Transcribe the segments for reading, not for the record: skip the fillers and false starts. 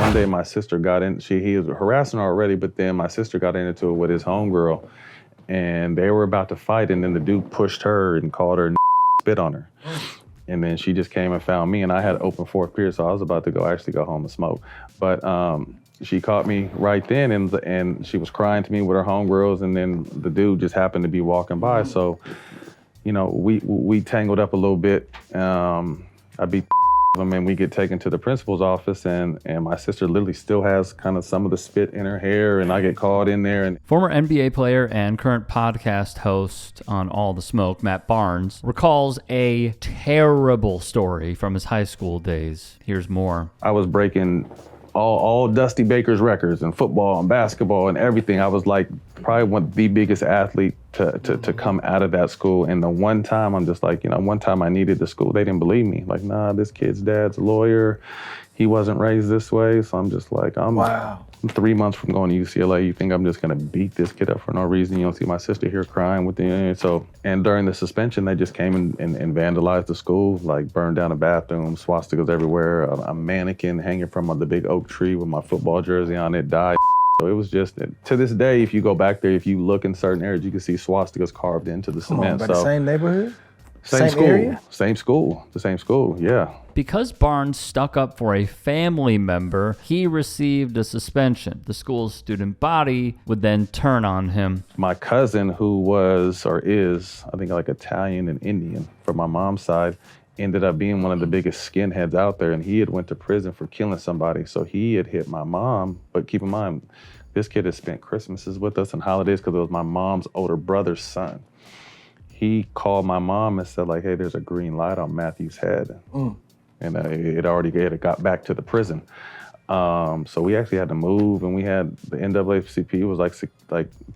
one day my sister got in, he was harassing her already, but then my sister got into it with his homegirl, and they were about to fight, and then the dude pushed her and called her spit on her. And then she just came and found me, and I had open fourth period, so I was about to go home and smoke. But she caught me right then, and she was crying to me with her homegirls, and then the dude just happened to be walking by. So, we tangled up a little bit. I beat him, and we get taken to the principal's office, and my sister literally still has kind of some of the spit in her hair, and I get called in there. And former NBA player and current podcast host on All the Smoke, Matt Barnes, recalls a terrible story from his high school days. Here's more. I was breaking all Dusty Baker's records in football and basketball and everything. I was like probably one of the biggest athlete to come out of that school. And the one time I'm just like, one time I needed the school, they didn't believe me. Like, nah, this kid's dad's a lawyer. He wasn't raised this way. So I'm just like, I'm 3 months from going to UCLA. You think I'm just gonna beat this kid up for no reason? You don't see my sister here crying with the, and during the suspension, they just came and vandalized the school, like burned down a bathroom, swastikas everywhere, a mannequin hanging from the big oak tree with my football jersey on it died. So it was just, to this day, if you go back there, if you look in certain areas, you can see swastikas carved into the cement. But the same neighborhood? Same school, area? The same school, yeah. Because Barnes stuck up for a family member, he received a suspension. The school's student body would then turn on him. My cousin, who was or is, I think, like Italian and Indian from my mom's side, ended up being one of the biggest skinheads out there, and he had went to prison for killing somebody. So he had hit my mom, but keep in mind, this kid had spent Christmases with us and holidays because it was my mom's older brother's son. He called my mom and said, like, hey, there's a green light on Matthew's head. And it got back to the prison. So we actually had to move, and we had the NAACP was like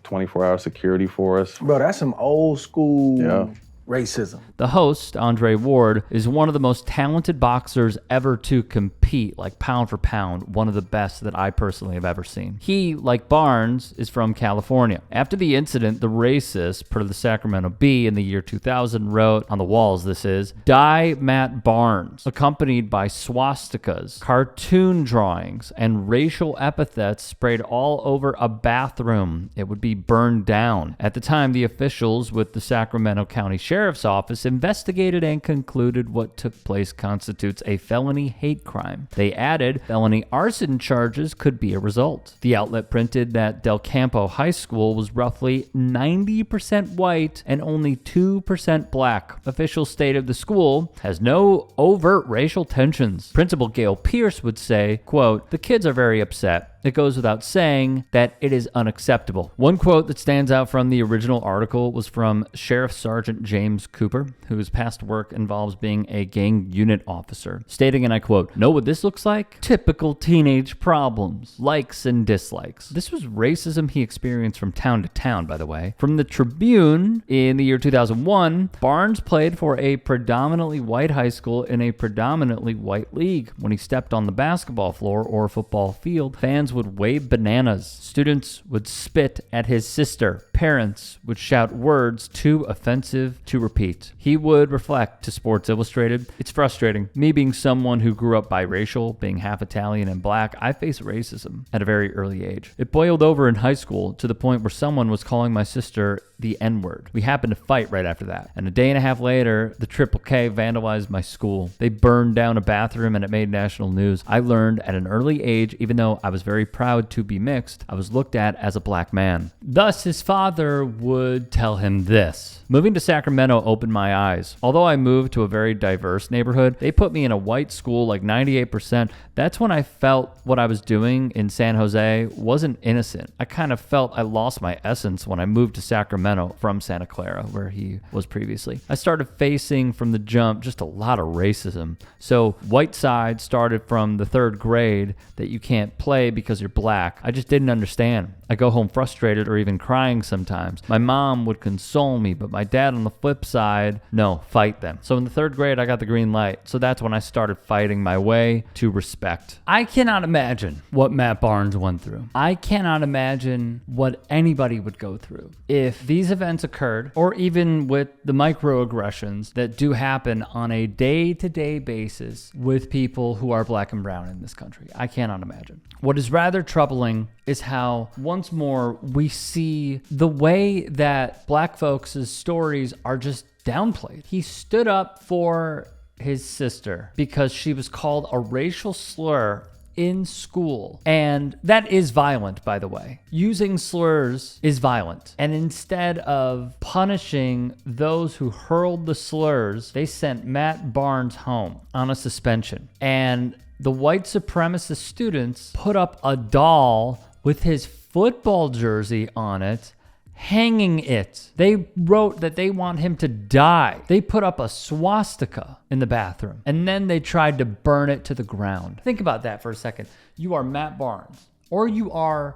24-hour security for us. Bro, that's some old school racism. The host, Andre Ward, is one of the most talented boxers ever to compete, like pound for pound, one of the best that I personally have ever seen. He, like Barnes, is from California. After the incident, the racist, per the Sacramento Bee in the year 2000, wrote, on the walls this is, "Die Matt Barnes," accompanied by swastikas, cartoon drawings, and racial epithets sprayed all over a bathroom. It would be burned down. At the time, the officials with the Sacramento County Sheriff's Office investigated and concluded what took place constitutes a felony hate crime. They added felony arson charges could be a result. The outlet printed that Del Campo High School was roughly 90% white and only 2% black. Officials stated the school has no overt racial tensions. Principal Gail Pierce would say, quote, "The kids are very upset. It goes without saying that it is unacceptable." One quote that stands out from the original article was from Sheriff Sergeant James Cooper, whose past work involves being a gang unit officer, stating, and I quote, "Know what this looks like? Typical teenage problems, likes and dislikes." This was racism he experienced from town to town, by the way. From the Tribune in the year 2001, Barnes played for a predominantly white high school in a predominantly white league. When he stepped on the basketball floor or football field, fans would wave bananas. Students would spit at his sister. Parents would shout words too offensive to repeat. He would reflect to Sports Illustrated, "It's frustrating. Me being someone who grew up biracial, being half Italian and black, I faced racism at a very early age. It boiled over in high school to the point where someone was calling my sister the N-word. We happened to fight right after that. And a day and a half later, the Triple K vandalized my school. They burned down a bathroom and it made national news. I learned at an early age, even though I was very proud to be mixed, I was looked at as a black man." Thus, his father would tell him this. "Moving to Sacramento opened my eyes. Although I moved to a very diverse neighborhood, they put me in a white school like 98%. That's when I felt what I was doing in San Jose wasn't innocent. I kind of felt I lost my essence when I moved to Sacramento from Santa Clara, where he was previously. I started facing from the jump just a lot of racism. So white side started from the third grade that you can't play because you're black. I just didn't understand. I go home frustrated or even crying sometimes sometimes. My mom would console me, but my dad on the flip side, no, fight them. So in the 3rd grade, I got the green light. So that's when I started fighting my way to respect. I cannot imagine what Matt Barnes went through. I cannot imagine what anybody would go through if these events occurred, or even with the microaggressions that do happen on a day-to-day basis with people who are black and brown in this country. I cannot imagine. What is rather troubling is how, once more, we see the way that black folks' stories are just downplayed. He stood up for his sister because she was called a racial slur in school. And that is violent, by the way. Using slurs is violent. And instead of punishing those who hurled the slurs, they sent Matt Barnes home on a suspension. And the white supremacist students put up a doll with his football jersey on it, hanging it. They wrote that they want him to die. They put up a swastika in the bathroom, and then they tried to burn it to the ground. Think about that for a second. You are Matt Barnes, or you are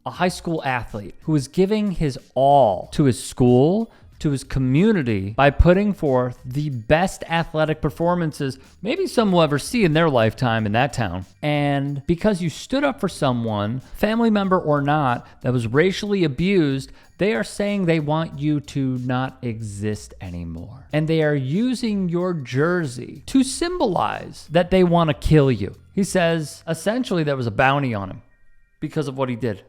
a high school athlete who is giving his all to his school, to his community, by putting forth the best athletic performances maybe some will ever see in their lifetime in that town. And because you stood up for someone, family member or not, that was racially abused, they are saying they want you to not exist anymore. And they are using your jersey to symbolize that they want to kill you. He says essentially there was a bounty on him because of what he did.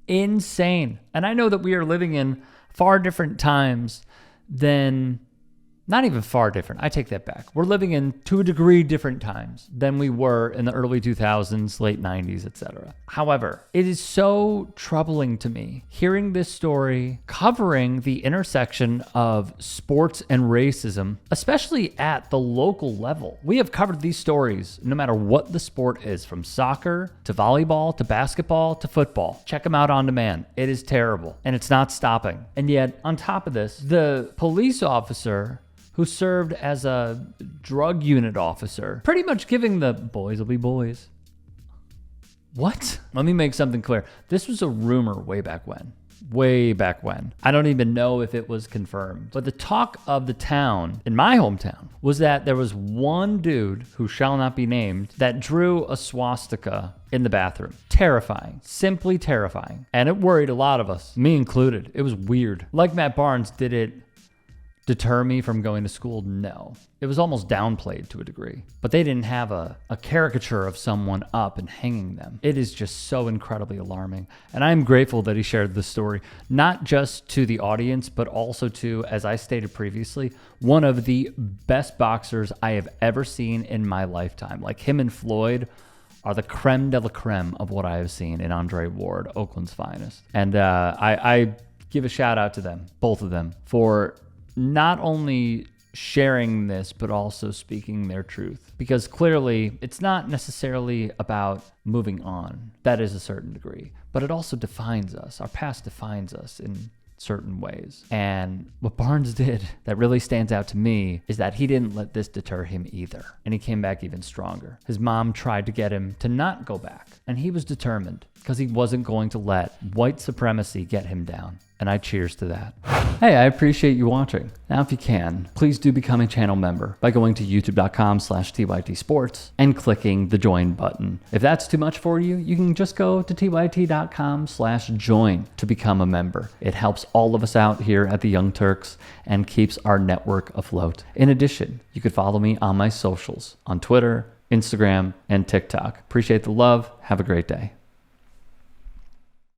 Insane. And I know that we are living in far different times than, not even far different, I take that back. We're living in, to a degree, different times than we were in the early 2000s, late 90s, etc. However, it is so troubling to me hearing this story covering the intersection of sports and racism, especially at the local level. We have covered these stories no matter what the sport is, from soccer to volleyball to basketball to football. Check them out on demand. It is terrible, and it's not stopping. And yet, on top of this, the police officer who served as a drug unit officer, pretty much giving the boys will be boys. What? Let me make something clear. This was a rumor way back when. I don't even know if it was confirmed. But the talk of the town, in my hometown, was that there was one dude, who shall not be named, that drew a swastika in the bathroom. Terrifying. Simply terrifying. And it worried a lot of us, me included. It was weird. Like Matt Barnes, did it deter me from going to school? No. It was almost downplayed to a degree. But they didn't have a caricature of someone up and hanging them. It is just so incredibly alarming. And I'm grateful that he shared this story, not just to the audience, but also to, as I stated previously, one of the best boxers I have ever seen in my lifetime. Like, him and Floyd are the creme de la creme of what I have seen in Andre Ward, Oakland's finest. And I give a shout out to them, both of them, for not only sharing this, but also speaking their truth. Because clearly, it's not necessarily about moving on. That is a certain degree. But it also defines us. Our past defines us in certain ways. And what Barnes did that really stands out to me is that he didn't let this deter him either. And he came back even stronger. His mom tried to get him to not go back. And he was determined, because he wasn't going to let white supremacy get him down. And I cheers to that. Hey, I appreciate you watching. Now, if you can, please do become a channel member by going to youtube.com/TYT Sports and clicking the join button. If that's too much for you, you can just go to tyt.com/join to become a member. It helps all of us out here at the Young Turks and keeps our network afloat. In addition, you could follow me on my socials on Twitter, Instagram, and TikTok. Appreciate the love. Have a great day.